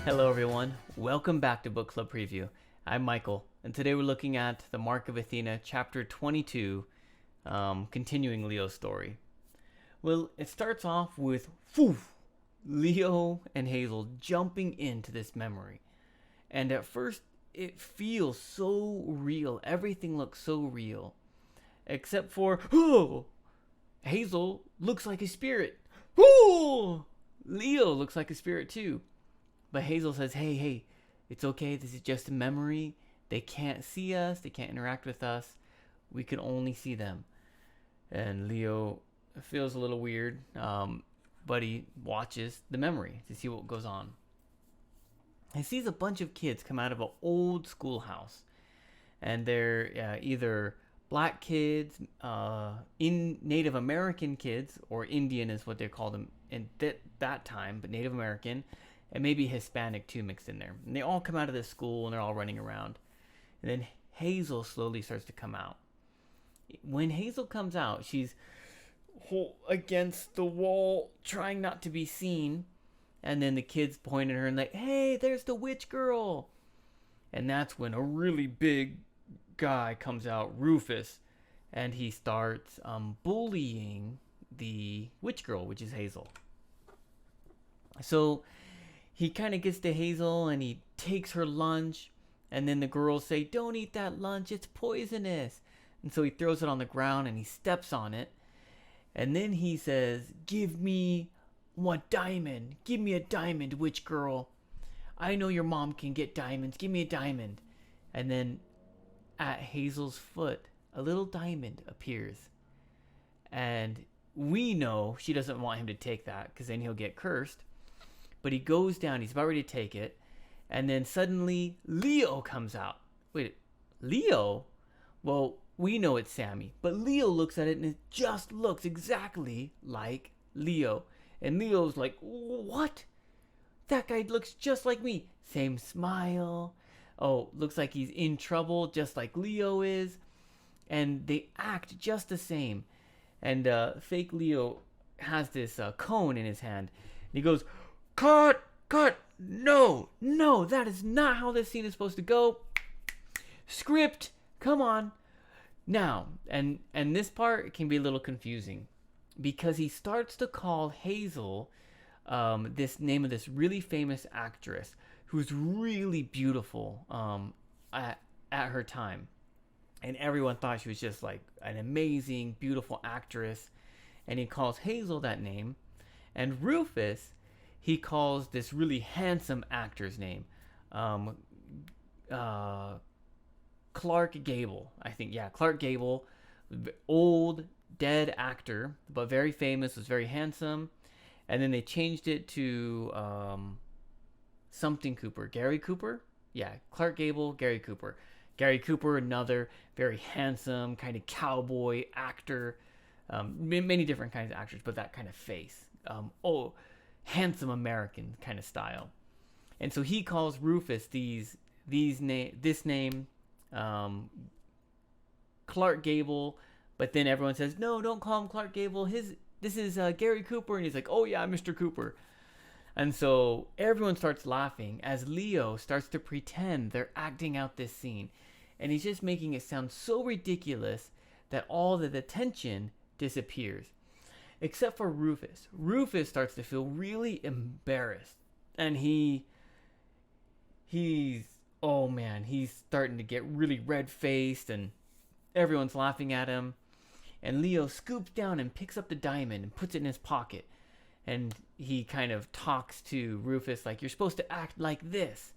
Hello, everyone. Welcome back to Book Club Preview. I'm Michael, and today we're looking at the Mark of Athena, chapter 22, continuing Leo's story. Well, it starts off with Leo and Hazel jumping into this memory. And at first, it feels so real. Everything looks so real. Except for, Hazel looks like a spirit. Leo looks like a spirit too. But Hazel says, hey, it's okay. This is just a memory. They can't see us. They can't interact with us. We can only see them. And Leo feels a little weird, but he watches the memory to see what goes on. He sees a bunch of kids come out of an old schoolhouse. And they're either black kids, in Native American kids, or Indian is what they called them in that time, but Native American, and maybe Hispanic too mixed in there. And they all come out of this school and they're all running around. And then Hazel slowly starts to come out. When Hazel comes out, she's against the wall, trying not to be seen. And then the kids point at her and like, hey, there's the witch girl. And that's when a really big guy comes out, Rufus, and he starts bullying the witch girl, which is Hazel. So he kind of gets to Hazel and he takes her lunch, and then the girls say, don't eat that lunch, it's poisonous. And so he throws it on the ground and he steps on it. And then he says, give me one diamond. Give me a diamond, witch girl. I know your mom can get diamonds. Give me a diamond. And then at Hazel's foot, a little diamond appears. And we know she doesn't want him to take that because then he'll get cursed. But he goes down, he's about ready to take it, and then suddenly Leo comes out. Wait, Leo? Well, we know it's Sammy, but Leo looks at it and it just looks exactly like Leo. And Leo's like, what? That guy looks just like me. Same smile. Oh, looks like he's in trouble just like Leo is. And they act just the same. And fake Leo has this cone in his hand. And he goes, Cut! No, that is not how this scene is supposed to go. Script, come on. Now, and this part can be a little confusing because he starts to call Hazel this name of this really famous actress who's really beautiful at her time. And everyone thought she was just like an amazing, beautiful actress. And he calls Hazel that name. And Rufus, he calls this really handsome actor's name, Clark Gable. I think, yeah, Clark Gable, old, dead actor, but very famous, was very handsome. And then they changed it to something Cooper. Gary Cooper? Yeah, Clark Gable, Gary Cooper. Gary Cooper, another very handsome, kind of cowboy actor. Many different kinds of actors, but that kind of face. Handsome American kind of style. And so he calls Rufus this name, Clark Gable, but then everyone says, no, don't call him Clark Gable. This is Gary Cooper. And he's like, oh yeah, Mr. Cooper. And so everyone starts laughing as Leo starts to pretend they're acting out this scene. And he's just making it sound so ridiculous that all the tension disappears. Except for Rufus. Rufus starts to feel really embarrassed. And he's starting to get really red-faced and everyone's laughing at him. And Leo scoops down and picks up the diamond and puts it in his pocket. And he kind of talks to Rufus like, you're supposed to act like this.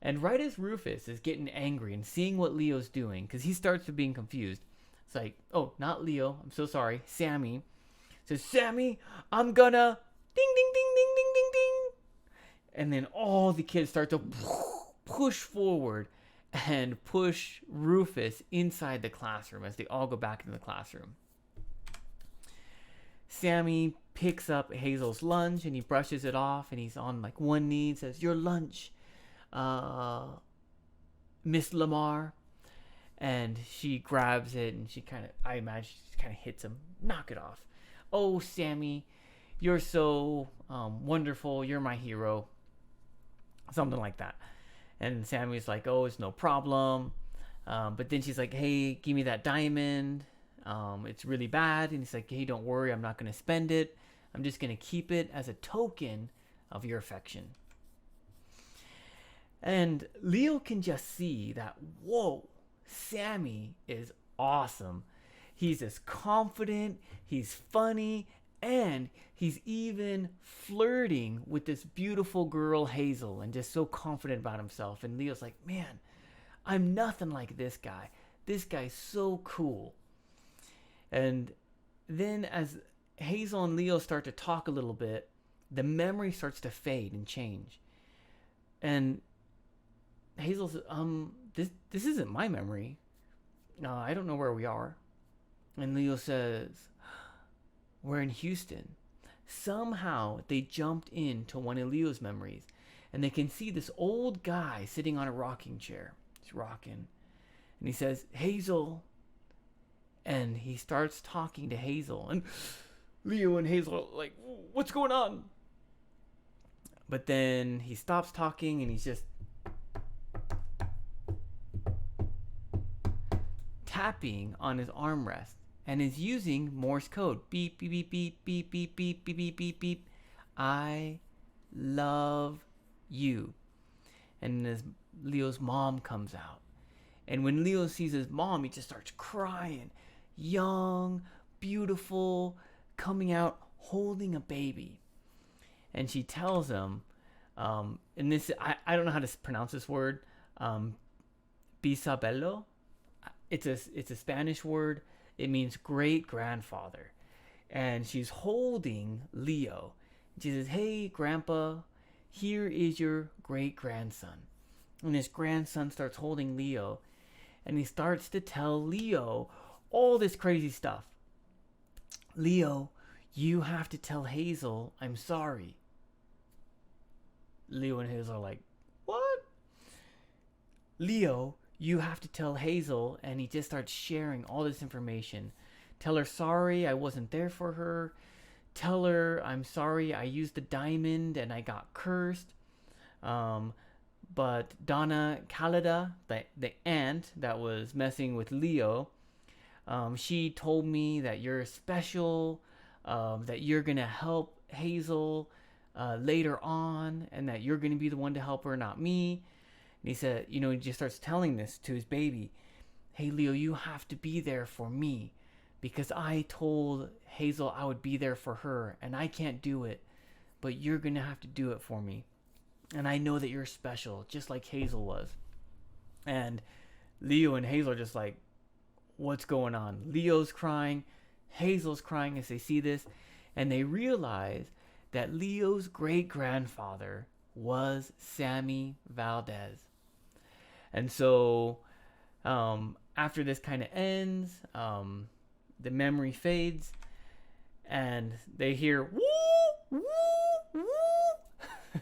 And right as Rufus is getting angry and seeing what Leo's doing, because he starts to being confused, it's like, oh, not Leo, I'm so sorry, Sammy. Says, Sammy, I'm gonna ding, ding, ding, ding, ding, ding, ding. And then all the kids start to push forward and push Rufus inside the classroom as they all go back into the classroom. Sammy picks up Hazel's lunch and he brushes it off and he's on like one knee and says, your lunch, Miss Lamar. And she grabs it and I imagine she kind of hits him. Knock it off. Oh, Sammy, you're so wonderful. You're my hero. something like that. And Sammy's like, oh, it's no problem. But then she's like, hey, give me that diamond. It's really bad. And he's like, hey, don't worry, I'm not going to spend it. I'm just going to keep it as a token of your affection. And Leo can just see that, whoa, Sammy is awesome. He's as confident, he's funny, and he's even flirting with this beautiful girl, Hazel, and just so confident about himself. And Leo's like, man, I'm nothing like this guy. This guy's so cool. And then as Hazel and Leo start to talk a little bit, the memory starts to fade and change. And Hazel says, this isn't my memory. I don't know where we are. And Leo says, we're in Houston. Somehow they jumped into one of Leo's memories, and they can see this old guy sitting on a rocking chair. He's rocking. And he says, Hazel. And he starts talking to Hazel. And Leo and Hazel are like, what's going on? But then he stops talking and he's just tapping on his armrest and is using Morse code. Beep, beep, beep, beep, beep, beep, beep, beep, beep, beep, beep. I love you. And as Leo's mom comes out. And when Leo sees his mom, he just starts crying. Young, beautiful, coming out, holding a baby. And she tells him, and this, I don't know how to pronounce this word, bisabelo. It's a Spanish word. It means great grandfather. And she's holding Leo. She says, hey, grandpa, here is your great grandson. And his grandson starts holding Leo. And he starts to tell Leo all this crazy stuff. Leo, you have to tell Hazel I'm sorry. Leo and Hazel are like, what? Leo, you have to tell Hazel, and he just starts sharing all this information. Tell her sorry I wasn't there for her. Tell her I'm sorry I used the diamond and I got cursed. But Donna Calida, the aunt that was messing with Leo, she told me that you're special, that you're going to help Hazel later on, and that you're going to be the one to help her, not me. And he said, he just starts telling this to his baby. Hey, Leo, you have to be there for me because I told Hazel I would be there for her, and I can't do it, but you're going to have to do it for me. And I know that you're special, just like Hazel was. And Leo and Hazel are just like, what's going on? Leo's crying, Hazel's crying as they see this, and they realize that Leo's great-grandfather was Sammy Valdez. And so after this kind of ends, the memory fades, and they hear woo, woo, woo,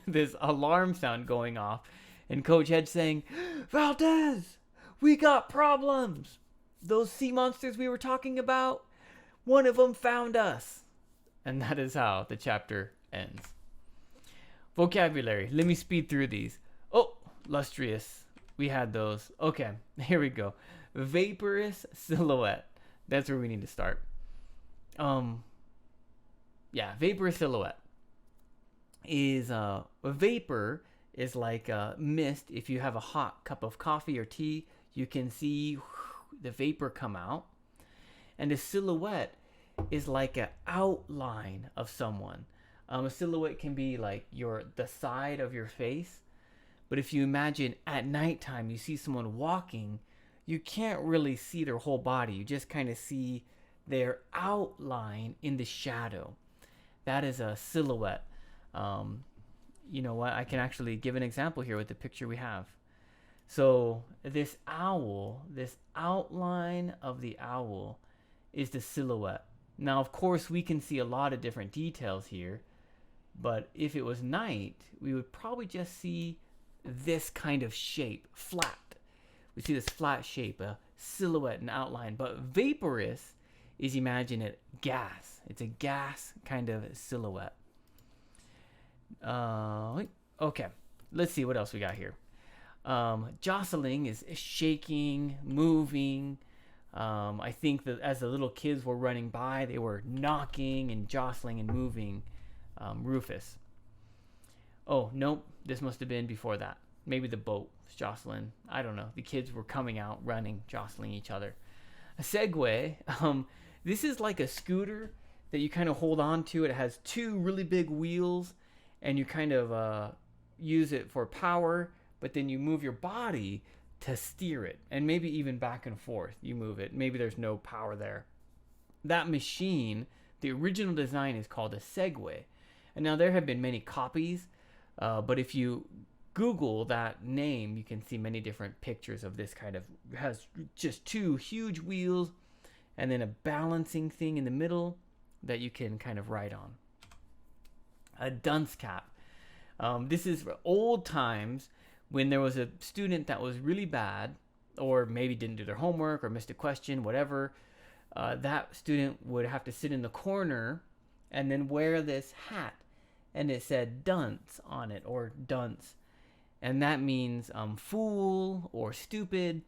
this alarm sound going off, and Coach Hedge saying, Valdez, we got problems. Those sea monsters we were talking about, one of them found us. And that is how the chapter ends. Vocabulary. Let me speed through these. Oh, lustrous. We had those. Okay, here we go. Vaporous silhouette. That's where we need to start. Vaporous silhouette is a vapor is like a mist. If you have a hot cup of coffee or tea, you can see the vapor come out. And a silhouette is like an outline of someone. A silhouette can be like the side of your face. But if you imagine at nighttime you see someone walking, you can't really see their whole body. You just kind of see their outline in the shadow. That is a silhouette. You know what? I can actually give an example here with the picture we have. So this owl, this outline of the owl is the silhouette. Now, of course, we can see a lot of different details here. But if it was night, we would probably just see this kind of shape, flat. We see this flat shape, a silhouette and outline. But vaporous is, imagine it, gas. It's a gas kind of silhouette. Okay. let's see what else we got here. Jostling is shaking, moving. I think that as the little kids were running by, they were knocking and jostling and moving Rufus. Oh, nope. This must have been before that. Maybe the boat was jostling. I don't know. The kids were coming out, running, jostling each other. A Segway. This is like a scooter that you kind of hold on to. It has two really big wheels, and you kind of use it for power, but then you move your body to steer it, and maybe even back and forth. You move it. Maybe there's no power there. That machine, the original design is called a Segway. And now there have been many copies, but if you Google that name, you can see many different pictures of this kind of, it has just two huge wheels and then a balancing thing in the middle that you can kind of ride on. A dunce cap. This is old times when there was a student that was really bad, or maybe didn't do their homework or missed a question, whatever. That student would have to sit in the corner and then wear this hat, and it said dunce on it, or dunce. And that means fool or stupid.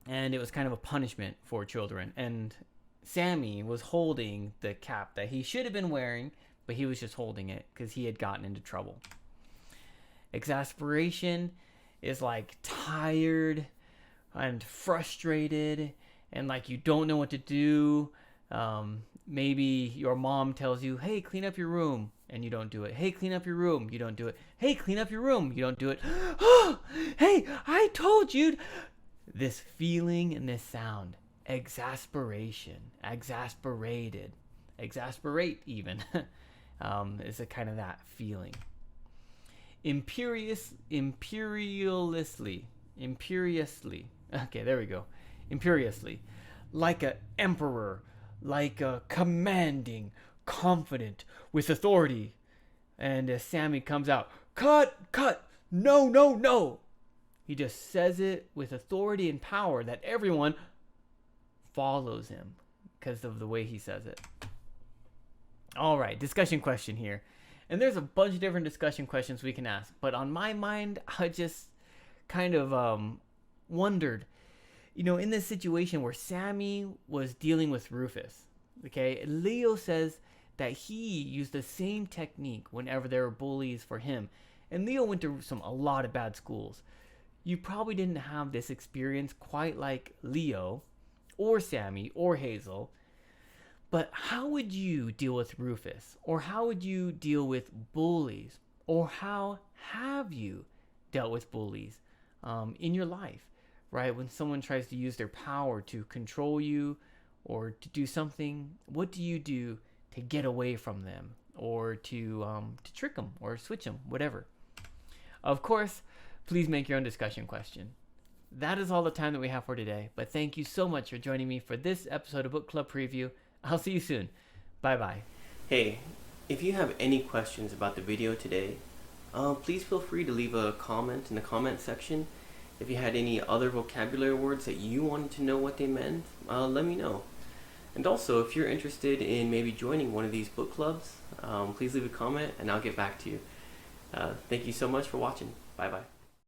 And it was kind of a punishment for children. And Sammy was holding the cap that he should have been wearing, but he was just holding it because he had gotten into trouble. Exasperation is like tired and frustrated and like you don't know what to do. Maybe your mom tells you, hey, clean up your room, and you don't do it. Hey, clean up your room. You don't do it. Hey, clean up your room. You don't do it. Oh, hey, I told you. This feeling and this sound. Exasperation. Exasperated. Exasperate even. Is a kind of that feeling. Imperiously. Okay, there we go. Imperiously. Like an emperor. Like a commanding, confident, with authority. And as Sammy comes out, cut, no. He just says it with authority and power that everyone follows him because of the way he says it. All right, discussion question here. And there's a bunch of different discussion questions we can ask. But on my mind, I just kind of wondered, in this situation where Sammy was dealing with Rufus, okay, Leo says that he used the same technique whenever there were bullies for him. And Leo went to a lot of bad schools. You probably didn't have this experience quite like Leo or Sammy or Hazel. But how would you deal with Rufus? Or how would you deal with bullies? Or how have you dealt with bullies in your life? Right? When someone tries to use their power to control you or to do something, what do you do to get away from them or to trick them or switch them, whatever? Of course, please make your own discussion question. That is all the time that we have for today, but thank you so much for joining me for this episode of Book Club Preview. I'll see you soon. Bye-bye. Hey, if you have any questions about the video today, please feel free to leave a comment in the comment section. If you had any other vocabulary words that you wanted to know what they meant, let me know. And also, if you're interested in maybe joining one of these book clubs, please leave a comment and I'll get back to you. Thank you so much for watching. Bye-bye.